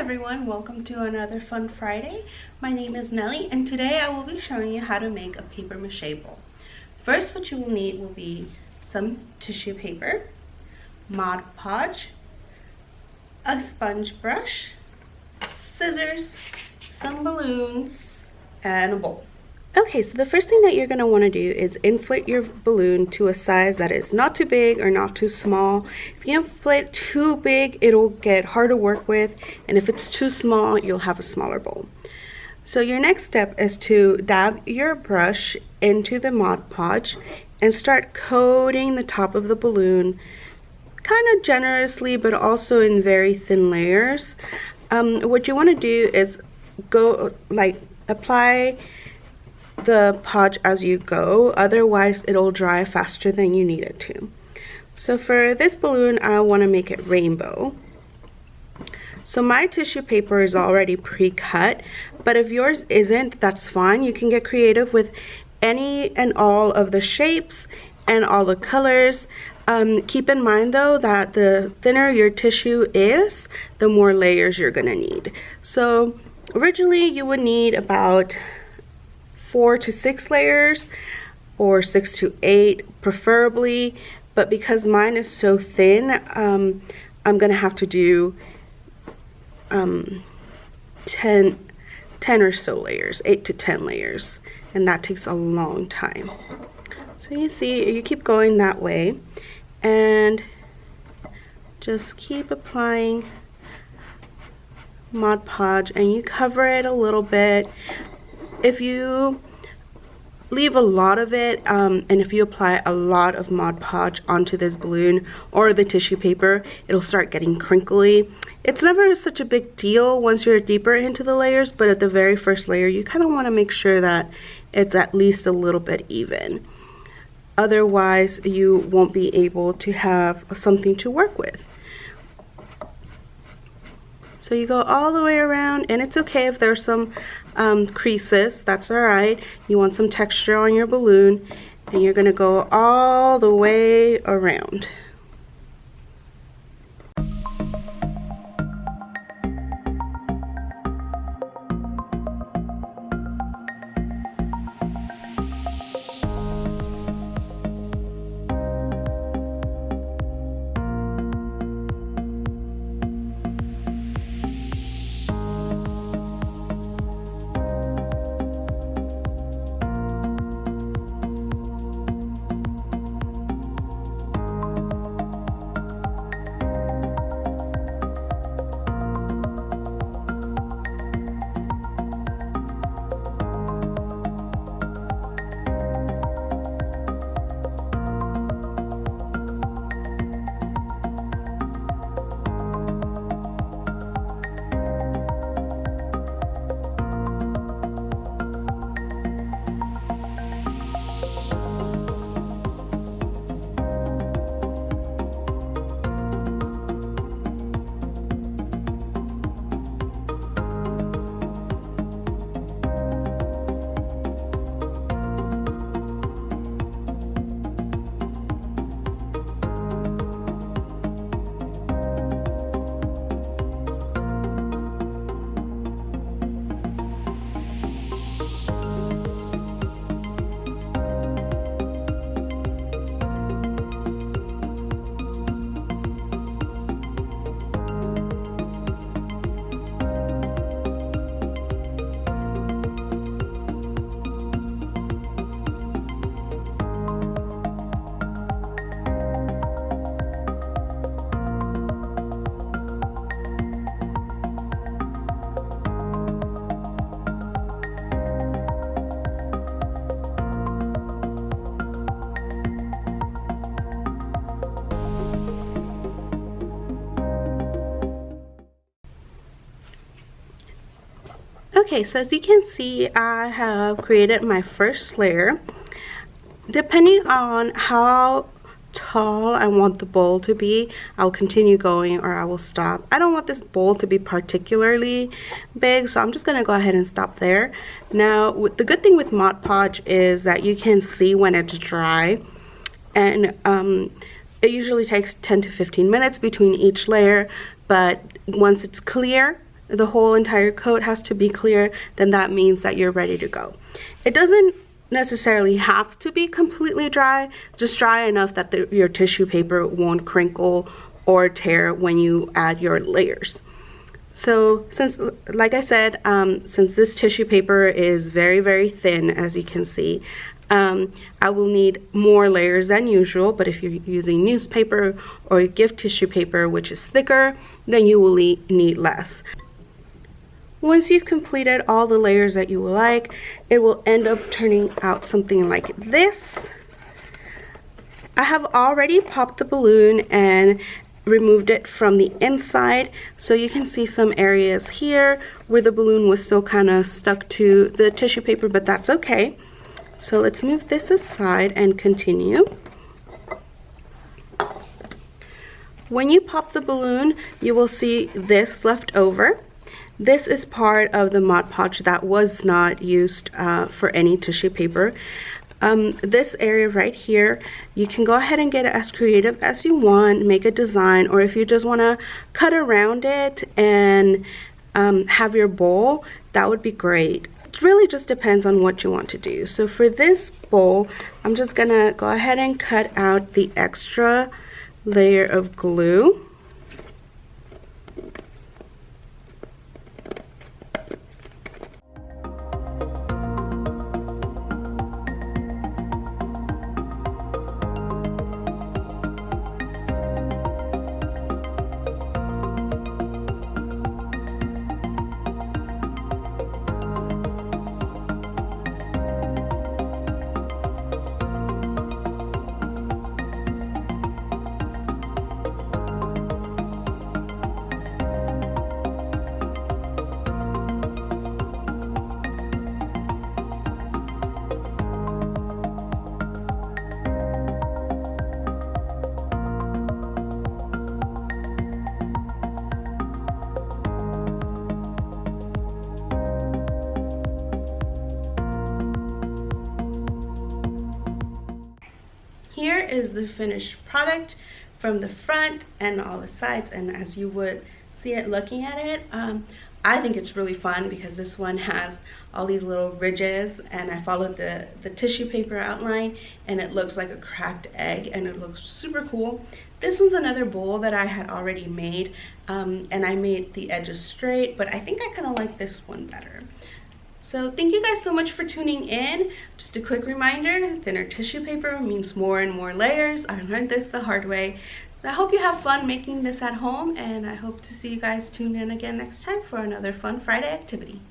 everyone, welcome to another fun Friday. My name is Nelly and today I will be showing you how to make a paper mache bowl. First, what you will need will be some tissue paper, Mod Podge, a sponge brush, scissors, some balloons, and a bowl. Okay, so the first thing that you're going to want to do is inflate your balloon to a size that is not too big or not too small. If you inflate it too big, it'll get hard to work with, and if it's too small, you'll have a smaller bowl. So your next step is to dab your brush into the Mod Podge and start coating the top of the balloon kind of generously, but also in very thin layers. What you want to do is apply the podge as you go, otherwise it'll dry faster than you need it to. So for this balloon, I want to make it rainbow. So my tissue paper is already pre-cut, but if yours isn't, that's fine. You can get creative with any and all of the shapes and all the colors. Keep in mind though that the thinner your tissue is, the more layers you're gonna need. So originally you would need about 4 to 6 layers, or 6 to 8 preferably, but because mine is so thin, I'm gonna have to do 10 or so layers, 8 to 10 layers, and that takes a long time. So you see, you keep going that way and just keep applying Mod Podge, and you cover it a little bit. If you leave a lot of it, and if you apply a lot of Mod Podge onto this balloon or the tissue paper, it'll start getting crinkly. It's never such a big deal once you're deeper into the layers, but at the very first layer, you kind of want to make sure that it's at least a little bit even. Otherwise, you won't be able to have something to work with. So you go all the way around, and it's okay if there's some creases, that's alright. You want some texture on your balloon, and you're going to go all the way around. Okay, so as you can see, I have created my first layer. Depending on how tall I want the bowl to be, I'll continue going or I will stop. I don't want this bowl to be particularly big, so I'm just going to go ahead and stop there. Now, the good thing with Mod Podge is that you can see when it's dry, and it usually takes 10 to 15 minutes between each layer, but once it's clear, the whole entire coat has to be clear, then that means that you're ready to go. It doesn't necessarily have to be completely dry, just dry enough that your tissue paper won't crinkle or tear when you add your layers. So since, like I said, since this tissue paper is very, very thin, as you can see, I will need more layers than usual, but if you're using newspaper or gift tissue paper, which is thicker, then you will need less. Once you've completed all the layers that you will like, it will end up turning out something like this. I have already popped the balloon and removed it from the inside, so you can see some areas here where the balloon was still kind of stuck to the tissue paper, but that's okay. So let's move this aside and continue. When you pop the balloon, you will see this left over. This is part of the Mod Podge that was not used for any tissue paper. This area right here, you can go ahead and get it as creative as you want, make a design, or if you just want to cut around it and have your bowl, that would be great. It really just depends on what you want to do. So for this bowl, I'm just gonna go ahead and cut out the extra layer of glue. Here is the finished product from the front and all the sides, and as you would see it looking at it, I think it's really fun because this one has all these little ridges, and I followed the tissue paper outline, and it looks like a cracked egg, and it looks super cool. This one's another bowl that I had already made, and I made the edges straight, but I think I kind of like this one better. So thank you guys so much for tuning in. Just a quick reminder, thinner tissue paper means more and more layers. I learned this the hard way. So I hope you have fun making this at home, and I hope to see you guys tune in again next time for another fun Friday activity.